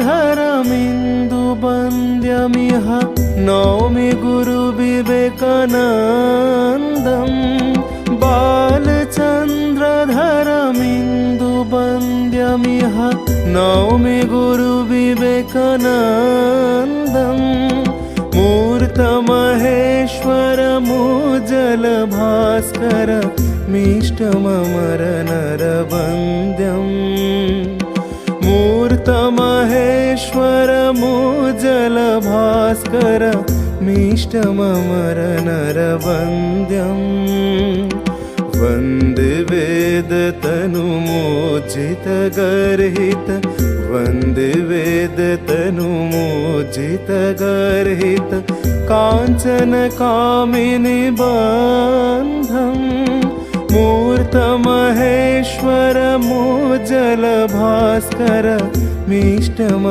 धरमिन्दुवन्द्यमिह नौमि गुरुविवेकानन्दम् बालचन्द्रधरमिन्दुवन्द्यमिह नौमि गुरुविवेकानन्दम् मूर्तमहेश्वरमुज्ज्वलभास्कर मीष्टममरनरवन्द्यम् मूर्तमहेश्वरमुज्ज्वलभास्कर मीष्टममरनरवन्द्यम् वन्दे वेदतनुमोज्झितगर्हित वन्दे वेदतनुमोज्झितगर्हित काञ्चनकामिनि बन्धम् मूर्तमहेश्वरमुज्ज्वलभास्कर मीष्टम